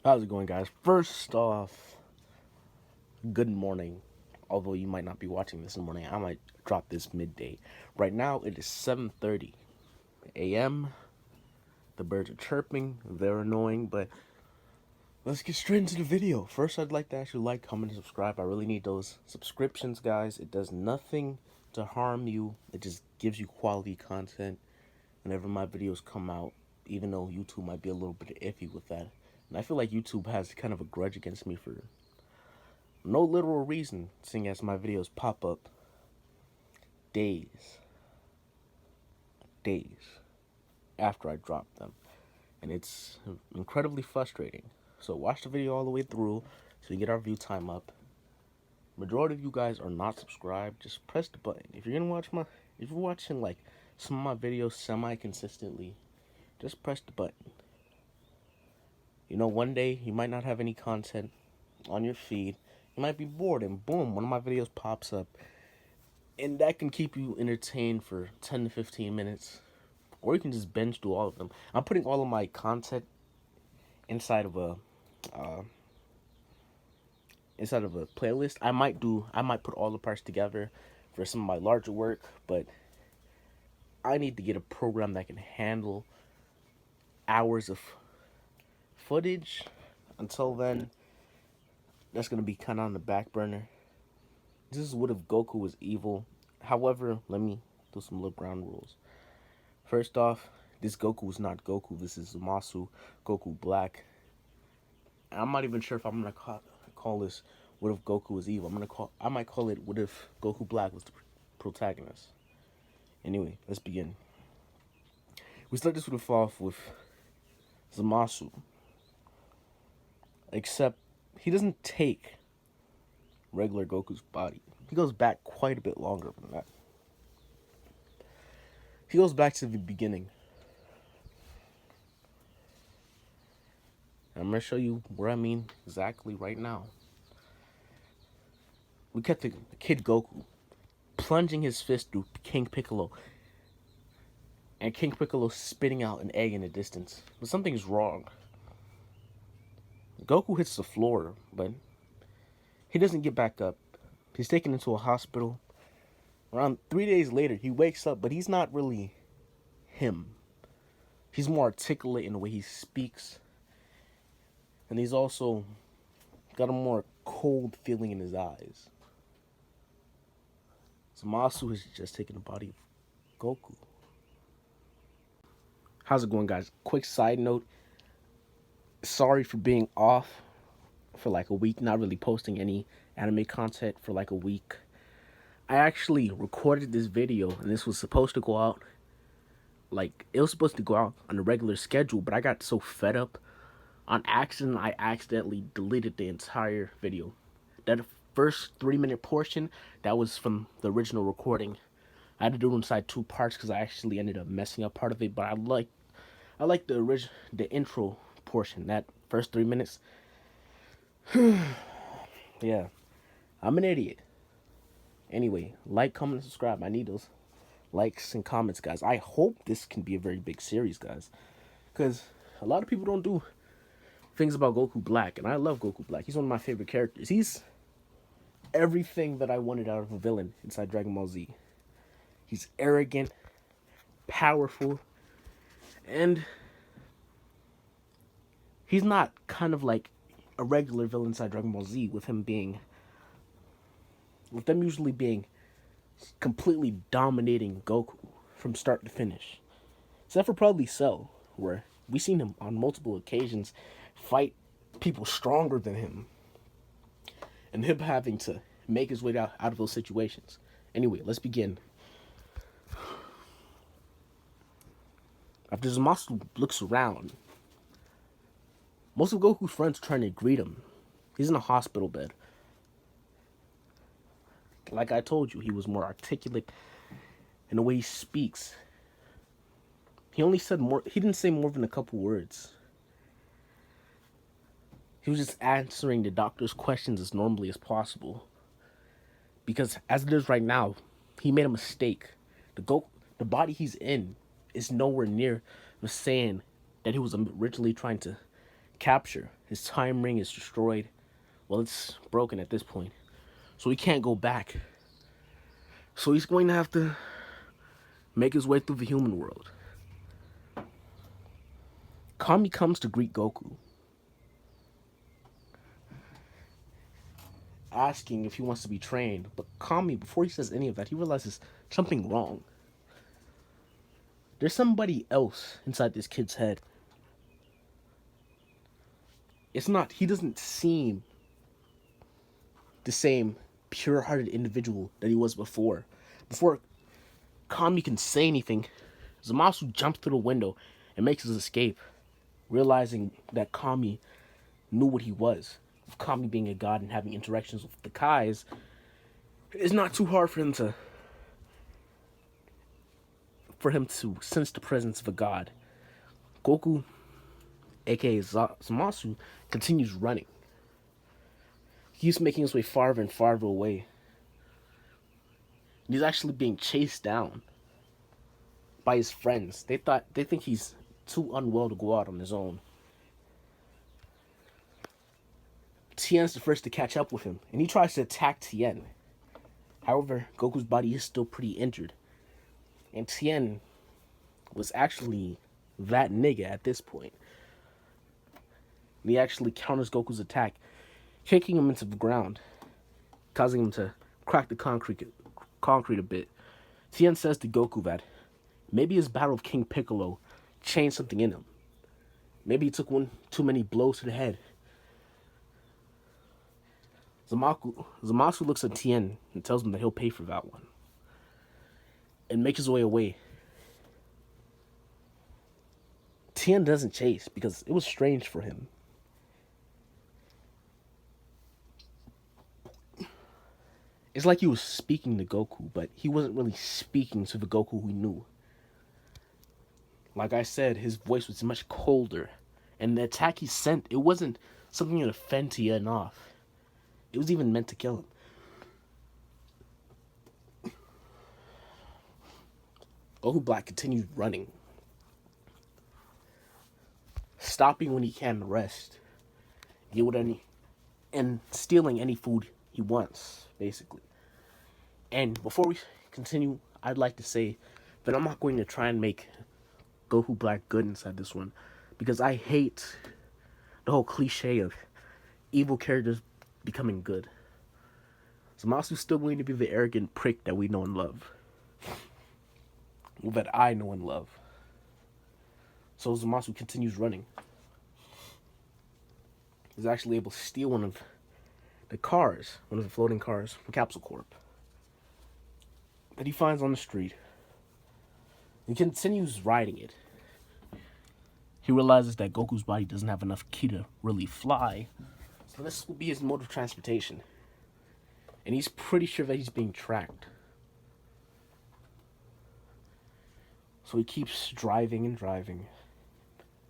How's it going, guys? First off, good morning. Although you might not be watching this in the morning, I might drop this midday. Right now, it is 7:30 a.m. The birds are chirping. They're annoying, but let's get straight into the video. First, I'd like to actually like, comment, and subscribe. I really need those subscriptions, guys. It does nothing to harm you. It just gives you quality content whenever my videos come out, even though YouTube might be a little bit iffy with that. And I feel like YouTube has kind of a grudge against me for no literal reason, seeing as my videos pop up days, days after I drop them. And it's incredibly frustrating. So watch the video all the way through so you get our view time up. Majority of you guys are not subscribed. Just press the button. If you're watching like some of my videos semi-consistently, just press the button. You know, one day you might not have any content on your feed. You might be bored and boom, one of my videos pops up. And that can keep you entertained for 10 to 15 minutes. Or you can just binge through all of them. I'm putting all of my content inside of a uh, playlist. I might put all the parts together for some of my larger work, but I need to get a program that can handle hours of footage. Until then, that's gonna be kinda on the back burner. This is what if Goku was evil. However, let me do some little ground rules. First off, this Goku is not Goku. This is Zamasu, Goku Black. And I'm not even sure if I'm gonna call this "What if Goku was evil." I might call it "What if Goku Black was the protagonist." Anyway, let's begin. We start this off with Zamasu, except he doesn't take regular Goku's body. He goes back quite a bit longer than that. He goes back to the beginning. And I'm gonna show you where I mean exactly right now. We kept the kid Goku plunging his fist through King Piccolo, and King Piccolo spitting out an egg in the distance. But something's wrong. Goku hits the floor, but he doesn't get back up. He's taken into a hospital. Around 3 days later, he wakes up, but he's not really him. He's more articulate in the way he speaks, and he's also got a more cold feeling in his eyes. Zamasu has just taken the body of Goku. How's it going, guys? Quick side note. Sorry for being off for like a week, not really posting any anime content for like a week. I actually recorded this video and this was supposed to go out, like it was supposed to go out on a regular schedule, but I got so fed up on accident I accidentally deleted the entire video. That first 3 minute portion, that was from the original recording. I had to do it inside two parts because I actually ended up messing up part of it, but I like the intro portion, that first 3 minutes. Yeah, I'm an idiot. Anyway, like, comment, and subscribe. I need those likes and comments, guys. I hope this can be a very big series, guys, because a lot of people don't do things about Goku Black, and I love Goku Black. He's one of my favorite characters. He's everything that I wanted out of a villain inside Dragon Ball Z. He's arrogant, powerful, and he's not kind of like a regular villain inside Dragon Ball Z, with them usually being completely dominating Goku from start to finish. Except for probably Cell, where we've seen him on multiple occasions fight people stronger than him, and him having to make his way out of those situations. Anyway, let's begin. After Zamasu looks around, most of Goku's friends are trying to greet him. He's in a hospital bed. Like I told you, he was more articulate in the way he speaks. He didn't say more than a couple words. He was just answering the doctor's questions as normally as possible. Because as it is right now, he made a mistake. The body he's in is nowhere near the same that he was originally trying to capture. His time ring is destroyed. Well, it's broken at this point. So he can't go back. So he's going to have to make his way through the human world. Kami comes to greet Goku, asking if he wants to be trained. But Kami, before he says any of that, he realizes something wrong. There's somebody else inside this kid's head. It's not, he doesn't seem the same pure-hearted individual that he was before. Before Kami can say anything, Zamasu jumps through the window and makes his escape, realizing that Kami knew what he was. With Kami being a god and having interactions with the Kais, it's not too hard for him to sense the presence of a god. Goku, aka Zamasu, continues running. He's making his way farther and farther away. He's actually being chased down by his friends. They think he's too unwell to go out on his own. Tien's the first to catch up with him, and he tries to attack Tien. However, Goku's body is still pretty injured, and Tien was actually that nigga at this point. And he actually counters Goku's attack, kicking him into the ground, causing him to crack the concrete a bit. Tien says to Goku that maybe his battle with King Piccolo changed something in him. Maybe he took one too many blows to the head. Zamasu looks at Tien and tells him that he'll pay for that one, and makes his way away. Tien doesn't chase because it was strange for him. It's like he was speaking to Goku, but he wasn't really speaking to the Goku we knew. Like I said, his voice was much colder, and the attack he sent, it wasn't something to fend Tien off. It was even meant to kill him. Goku Black continues running, stopping when he can rest, and stealing any food he wants, basically. And before we continue, I'd like to say that I'm not going to try and make Goku Black good inside this one, because I hate the whole cliche of evil characters becoming good. Zamasu's still going to be the arrogant prick that we know and love. Well, that I know and love. So Zamasu continues running. He's actually able to steal one of the floating cars from Capsule Corp that he finds on the street. He continues riding it. He realizes that Goku's body doesn't have enough ki to really fly, so this will be his mode of transportation. And he's pretty sure that he's being tracked. So he keeps driving and driving,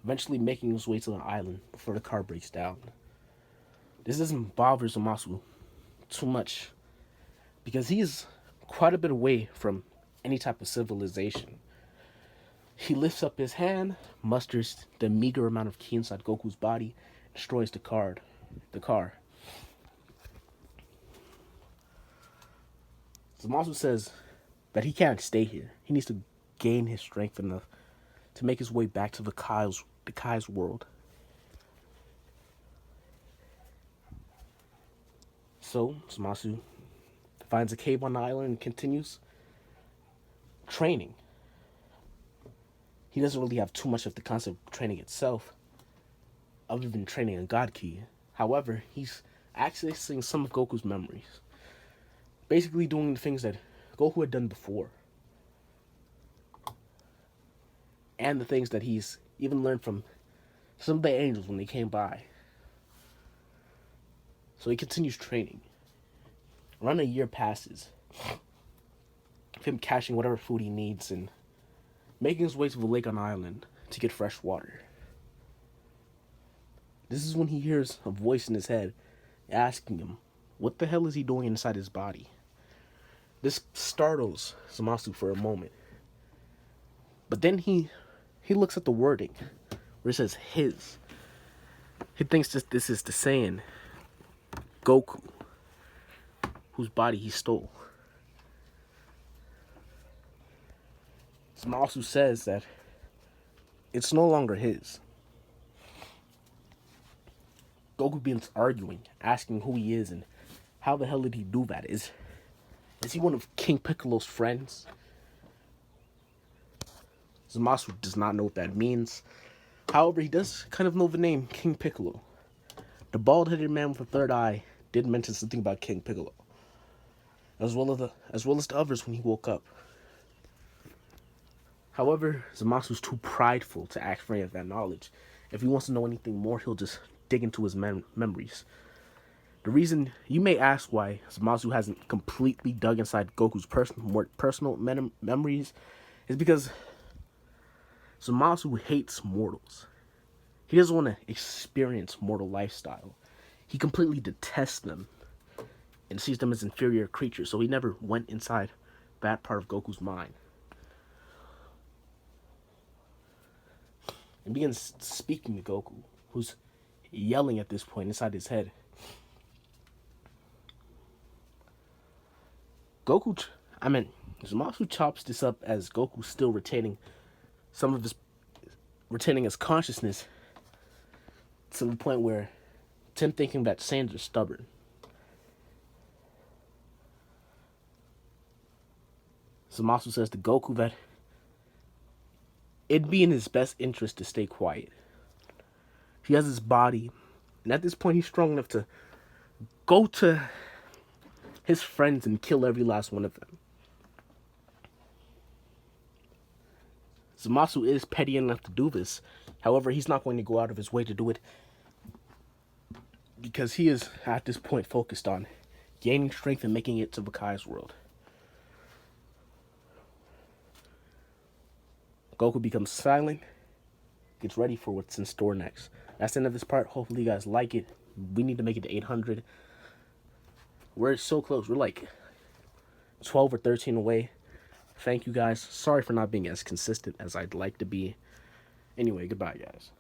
eventually making his way to the island before the car breaks down. This doesn't bother Zamasu too much, because he is quite a bit away from any type of civilization. He lifts up his hand, musters the meager amount of ki inside Goku's body, and destroys the car. Zamasu says that he can't stay here. He needs to gain his strength enough to make his way back to the Kai's world. So Zamasu finds a cave on the island and continues training. He doesn't really have too much of the concept of training itself, other than training a God Ki. However, he's accessing some of Goku's memories, basically doing the things that Goku had done before, and the things that he's even learned from some of the angels when they came by. So he continues training. Around a year passes, of him caching whatever food he needs and making his way to the lake on the island to get fresh water. This is when he hears a voice in his head asking him, what the hell is he doing inside his body? This startles Zamasu for a moment. But then he looks at the wording where it says his. He thinks that this is the Saiyan Goku, whose body he stole. Zamasu says that it's no longer his. Goku begins arguing, asking who he is and how the hell did he do that? Is he one of King Piccolo's friends? Zamasu does not know what that means. However, he does kind of know the name King Piccolo. The bald-headed man with a third eye did mention something about King Piccolo, as well as the others when he woke up. However, Zamasu's too prideful to ask for any of that knowledge. If he wants to know anything more, he'll just dig into his memories. The reason you may ask why Zamasu hasn't completely dug inside Goku's personal memories is because Zamasu hates mortals. He doesn't want to experience mortal lifestyle. He completely detests them and sees them as inferior creatures, so he never went inside that part of Goku's mind. And begins speaking to Goku, who's yelling at this point inside his head. Zamasu chops this up as Goku still retaining his consciousness to the point where Tim thinking that Saiyans are stubborn. Zamasu says to Goku that it'd be in his best interest to stay quiet. He has his body, and at this point he's strong enough to go to his friends and kill every last one of them. Zamasu is petty enough to do this. However, he's not going to go out of his way to do it because he is, at this point, focused on gaining strength and making it to Bakai's world. Goku becomes silent, gets ready for what's in store next. That's the end of this part. Hopefully you guys like it. We need to make it to 800. We're so close. We're like 12 or 13 away. Thank you guys. Sorry for not being as consistent as I'd like to be. Anyway, goodbye, guys.